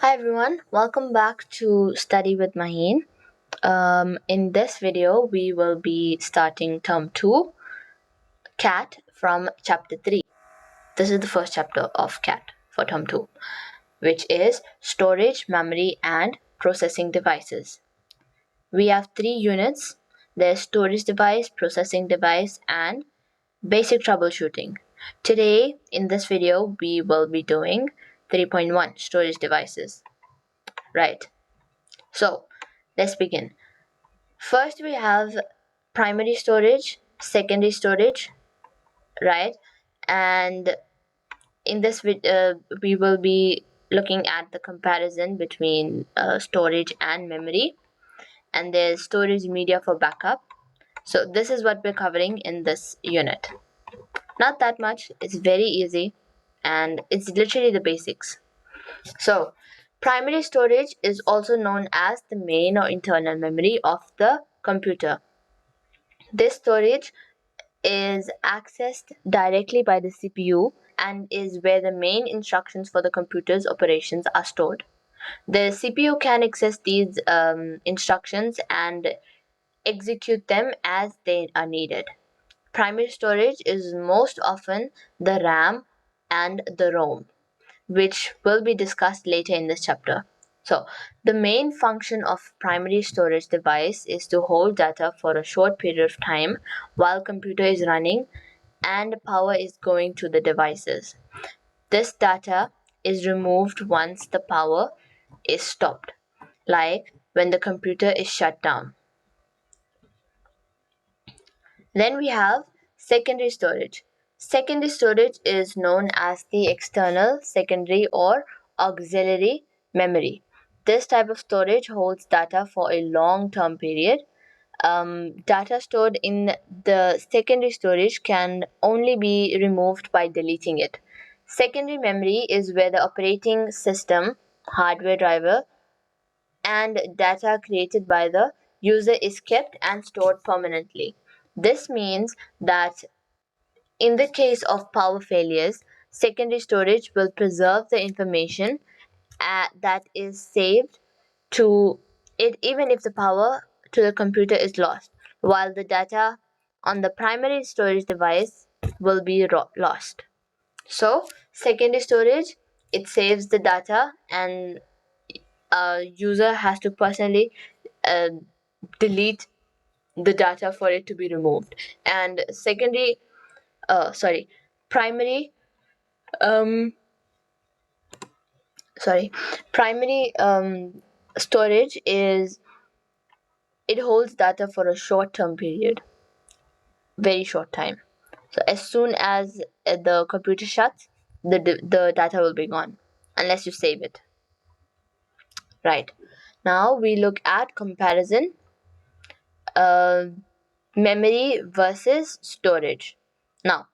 Hi everyone, welcome back to Study with Maheen. In this video, we will be starting term 2, CAT from chapter 3. This is the first chapter of CAT for term 2, which is Storage, Memory and Processing Devices. We have 3 units. There's Storage Device, Processing Device and Basic Troubleshooting. Today, in this video, we will be doing 3.1 Storage Devices. Right. So, let's begin. First, we have primary storage, secondary storage, right? And in this we will be looking at the comparison between storage and memory. And there's storage media for backup. So this is what we're covering in this unit. Not that much. It's very easy, and it's literally the basics. So, primary storage is also known as the main or internal memory of the computer. This storage is accessed directly by the CPU and is where the main instructions for the computer's operations are stored. The CPU can access these instructions and execute them as they are needed. Primary storage is most often the RAM and the ROM, which will be discussed later in this chapter. So, the main function of primary storage device is to hold data for a short period of time while computer is running and power is going to the devices. This data is removed once the power is stopped, like when the computer is shut down. Then we have secondary storage. Secondary storage is known as the external, secondary, or auxiliary memory. This type of storage holds data for a long term period. Data stored in the secondary storage can only be removed by deleting it. Secondary memory is where the operating system, hardware driver, and data created by the user is kept and stored permanently. This means that in the case of power failures, secondary storage will preserve the information that is saved to it even if the power to the computer is lost, while the data on the primary storage device will be lost. So, secondary storage, it saves the data and a user has to personally uh, delete the data for it to be removed. And primary um sorry primary storage is, it holds data for a short term period, very short time. So as soon as the computer shuts, the data will be gone unless you save it. Right. Now we look at comparison, uh, memory versus storage. Now,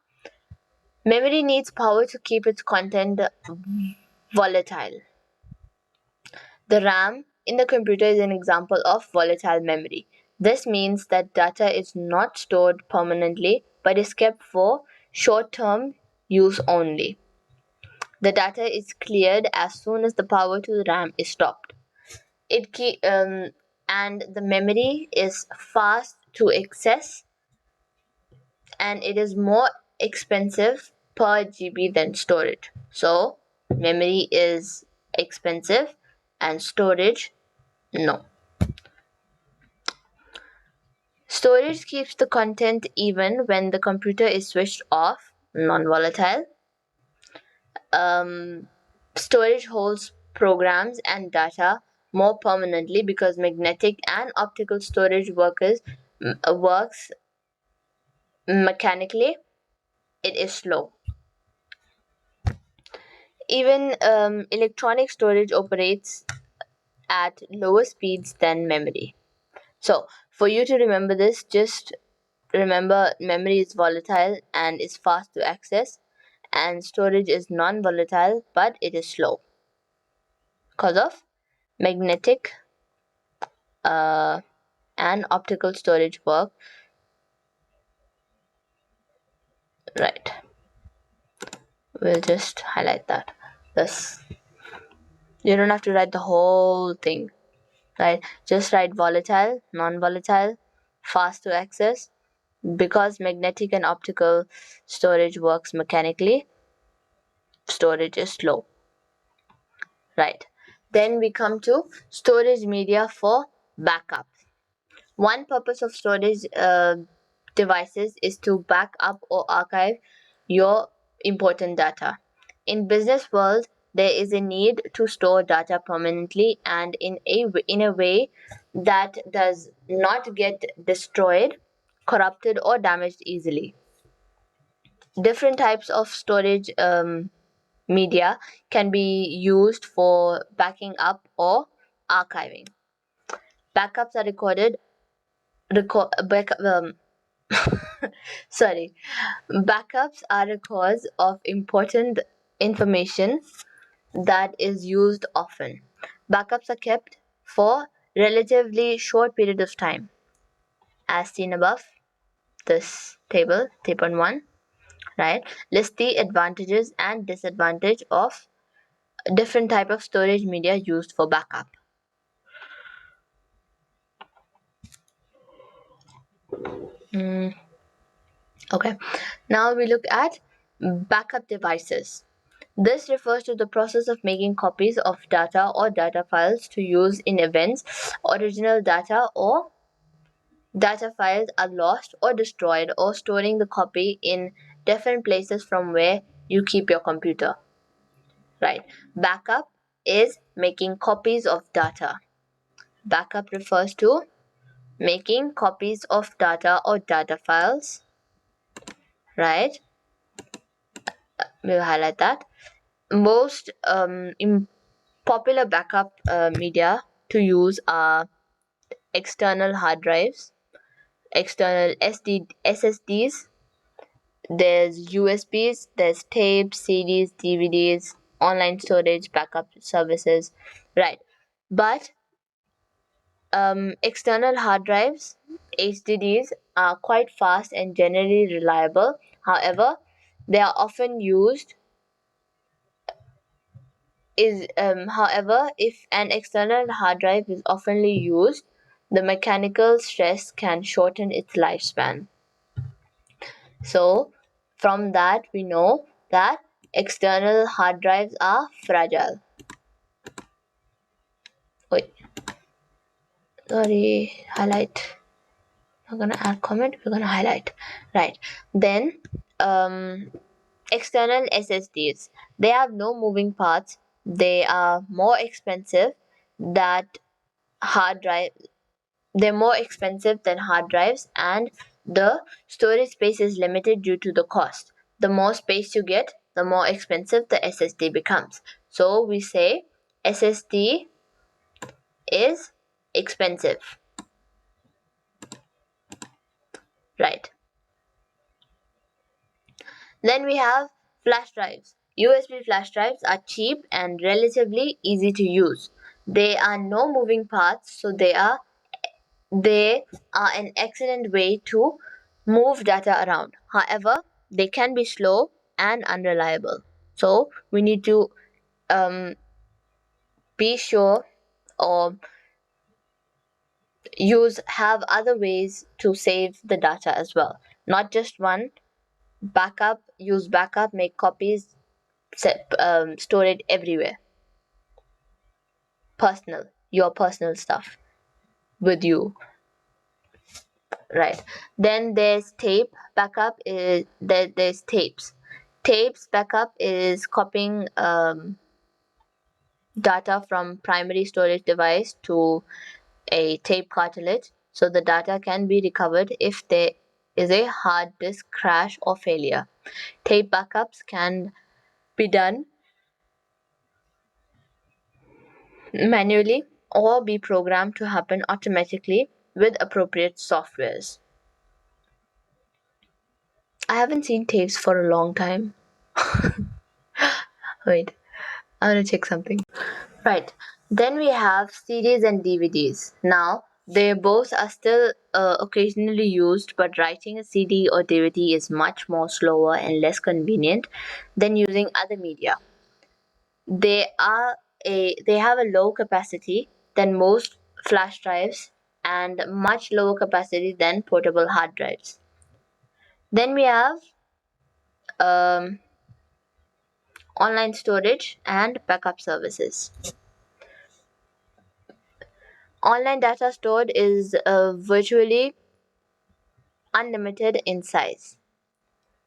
memory needs power to keep its content volatile. The RAM in the computer is an example of volatile memory. This means that data is not stored permanently but is kept for short term use only. The data is cleared as soon as the power to the RAM is stopped. And the memory is fast to access, and it is more expensive per GB than storage. So, memory is expensive and storage, no. Storage keeps the content even when the computer is switched off, non-volatile. Storage holds programs and data more permanently because magnetic and optical storage works mechanically. It is slow. Even electronic storage operates at lower speeds than memory. So, for you to remember this, just remember memory is volatile and is fast to access, and storage is non volatile but it is slow because of magnetic and optical storage work. Right, we'll just highlight that. This. You don't have to write the whole thing, right? Just write volatile, non-volatile, fast to access. Because magnetic and optical storage works mechanically, storage is slow, right? Then we come to storage media for backup. One purpose of storage devices is to back up or archive your important data. In business world, there is a need to store data permanently and in a way that does not get destroyed, corrupted, or damaged easily. Different types of storage media can be used for backing up or archiving. Backups are back, sorry. Backups are records of important information that is used often. Backups are kept for relatively short period of time. As seen above, this table 1, right? List the advantages and disadvantage of different type of storage media used for backup. Okay, now we look at backup devices. This refers to the process of making copies of data or data files to use in events. Original data or data files are lost or destroyed, or storing the copy in different places from where you keep your computer. Right. Backup is making copies of data. Backup refers to making copies of data or data files. Right. We'll highlight that. Most popular backup media to use are external hard drives, external SSDs, there's USBs, there's tapes, CDs, DVDs, online storage, backup services, right? But external hard drives, HDDs, are quite fast and generally reliable. However, they are often used however, if an external hard drive is oftenly used, the mechanical stress can shorten its lifespan. So, from that, we know that external hard drives are fragile. Wait, sorry, highlight. We're gonna add comment, we're gonna highlight. Right. Then, external SSDs. They have no moving parts. They are more expensive that hard drive they're more expensive than hard drives, and the storage space is limited due to the cost. The more space you get, the more expensive the SSD becomes. So we say SSD is expensive, right? Then we have flash drives. USB flash drives are cheap and relatively easy to use. They are no moving parts, so they are an excellent way to move data around. However, they can be slow and unreliable. So we need to be sure or have other ways to save the data as well. Not just one. Use backup, make copies, store it everywhere. Your personal stuff with you. Right. Then there's tape backup. There's tapes. Tapes backup is copying data from primary storage device to a tape cartridge, so the data can be recovered if there is a hard disk crash or failure. Tape backups can be done manually or be programmed to happen automatically with appropriate softwares. I haven't seen tapes for a long time. Wait, I'm gonna check something. Right. Then we have CDs and DVDs. Now, they both are still occasionally used, but writing a CD or DVD is much more slower and less convenient than using other media. They are they have a low capacity than most flash drives and much lower capacity than portable hard drives. Then we have um, online storage and backup services. Online data stored is virtually unlimited in size.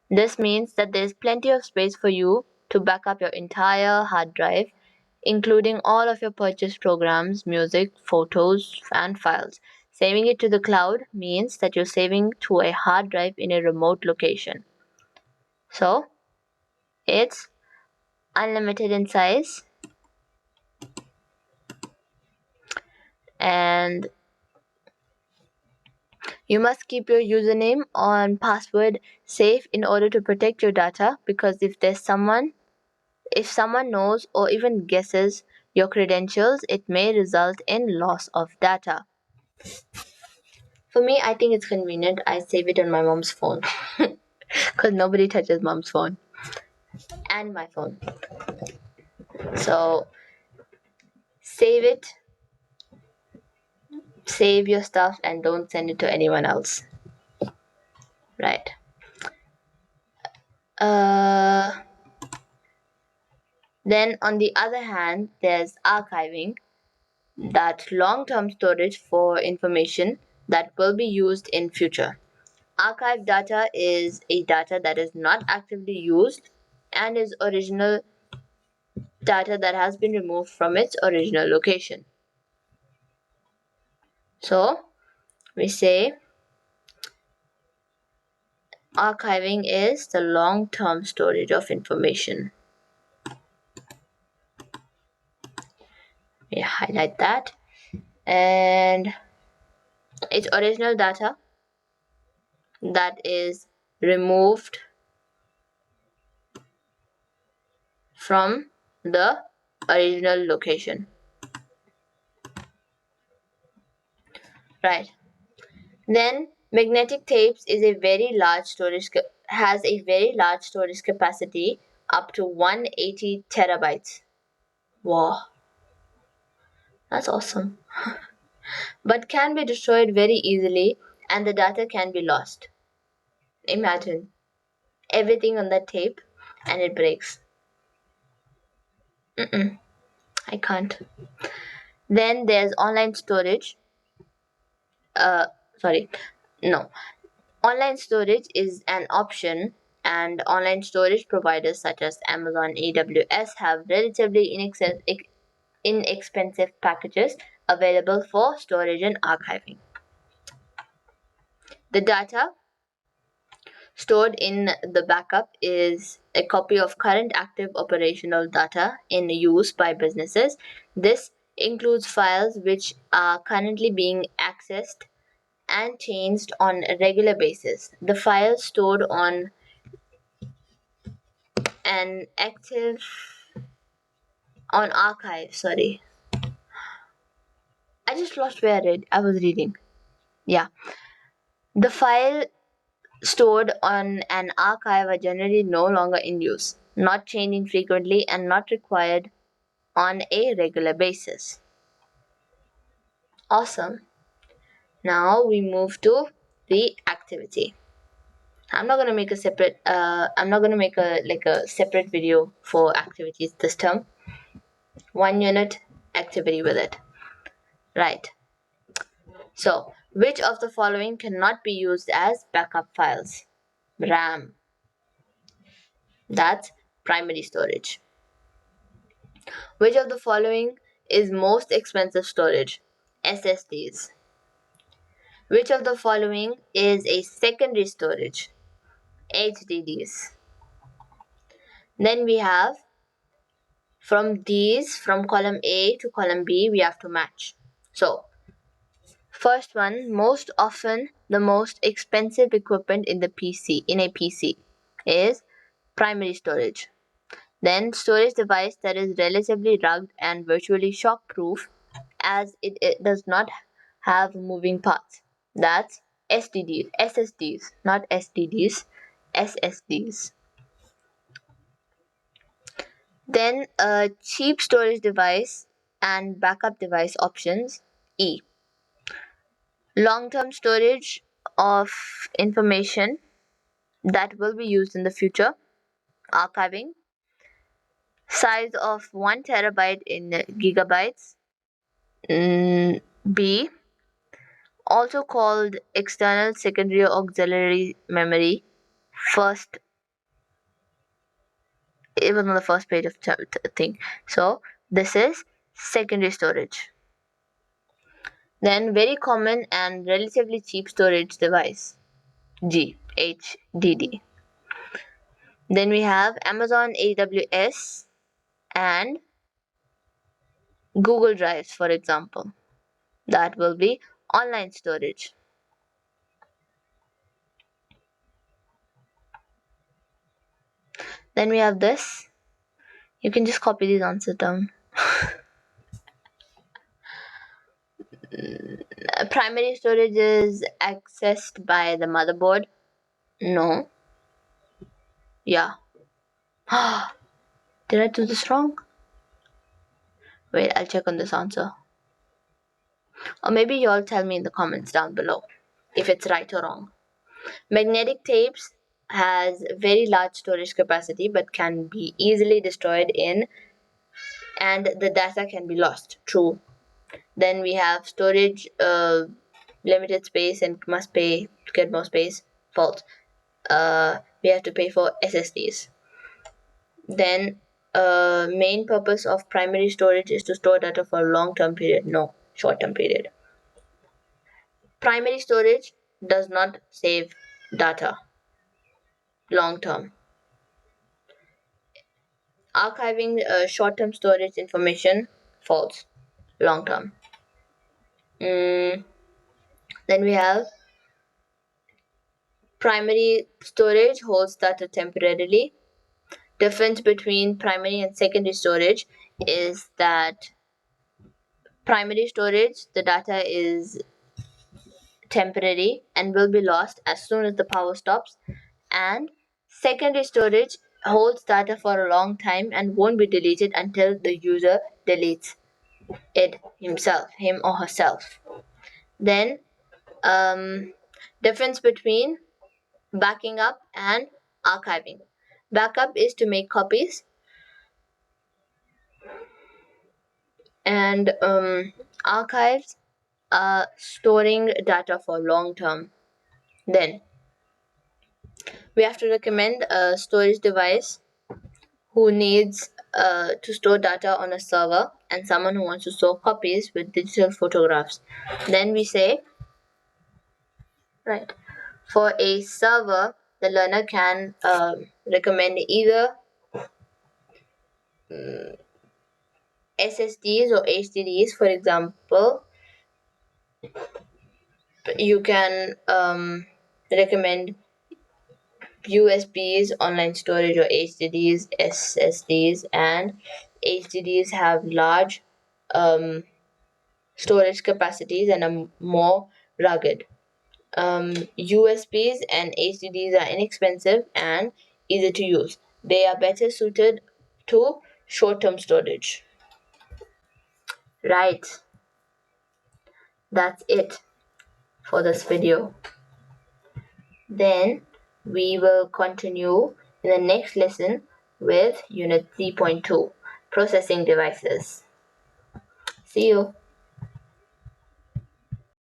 This means that there's plenty of space for you to back up your entire hard drive, including all of your purchased programs, music, photos, and files. Saving it to the cloud means that you're saving to a hard drive in a remote location. So, it's unlimited in size, and you must keep your username and password safe in order to protect your data, because if someone knows or even guesses your credentials, it may result in loss of data. For me, I think it's convenient. I save it on my mom's phone because nobody touches mom's phone and my phone. So save it, save your stuff, and don't send it to anyone else. Right. Uh, then on the other hand, there's archiving, that long-term storage for information that will be used in future. Archived data is a data that is not actively used and is original data that has been removed from its original location. So we say archiving is the long-term storage of information. We highlight that. And it's original data that is removed from the original location. Right. Then magnetic tapes is a very large has a very large storage capacity, up to 180 terabytes. Wow, that's awesome. But can be destroyed very easily and the data can be lost. Imagine everything on that tape and it breaks. I can't. Then there's online storage. Uh, Sorry, no. Online storage is an option, and online storage providers such as Amazon AWS have relatively inexpensive packages available for storage and archiving. The data stored in the backup is a copy of current active operational data in use by businesses. This includes files which are currently being accessed and changed on a regular basis. The files stored an active on archive. Sorry, I just lost where I was reading. Yeah, the file stored on an archive are generally no longer in use, not changing frequently, and not required on a regular basis. Awesome. Now we move to the activity. I'm not gonna make a separate. I'm not gonna make a separate video for activities this term. 1 unit activity with it. Right. So, which of the following cannot be used as backup files? RAM. That's primary storage. Which of the following is most expensive storage? SSDs. Which of the following is a secondary storage? HDDs. Then we have from column A to column B, we have to match. So, first one, most often the most expensive equipment in a PC is primary storage. Then storage device that is relatively rugged and virtually shock proof, as it does not have moving parts. That's SSDs, not STDs, SSDs. Then cheap storage device and backup device options. E. Long-term storage of information that will be used in the future. Archiving. Size of 1 terabyte in gigabytes. B. Also called external secondary auxiliary memory. First, it was on the first page of thing. So this is secondary storage. Then very common and relatively cheap storage device. G. HDD. Then we have Amazon AWS and Google Drives, for example. That will be online storage. Then we have this. You can just copy these answers down. Primary storage is accessed by the motherboard. No. Yeah. Did I do this wrong? Wait, I'll check on this answer. Or maybe you all tell me in the comments down below if it's right or wrong. Magnetic tapes has very large storage capacity but can be easily destroyed and the data can be lost. True. Then we have storage limited space and must pay to get more space. False. We have to pay for SSDs. Then main purpose of primary storage is to store data for a long-term period. No, short-term period. Primary storage does not save data long-term. Archiving short-term storage information. False. Long-term. Then we have primary storage holds data temporarily. Difference between primary and secondary storage is that primary storage, the data is temporary and will be lost as soon as the power stops, and secondary storage holds data for a long time and won't be deleted until the user deletes it him or herself. Then difference between backing up and archiving. Backup is to make copies, and archives are storing data for long term. Then we have to recommend a storage device who needs to store data on a server and someone who wants to store copies with digital photographs. Then we say, right, for a server, the learner can recommend either SSDs or HDDs. For example, you can recommend USBs, online storage, or HDDs, SSDs, and HDDs have large storage capacities and are more rugged. USBs and HDDs are inexpensive and easy to use. They are better suited to short-term storage. Right, that's it for this video. Then we will continue in the next lesson with Unit 3.2, Processing Devices. See you.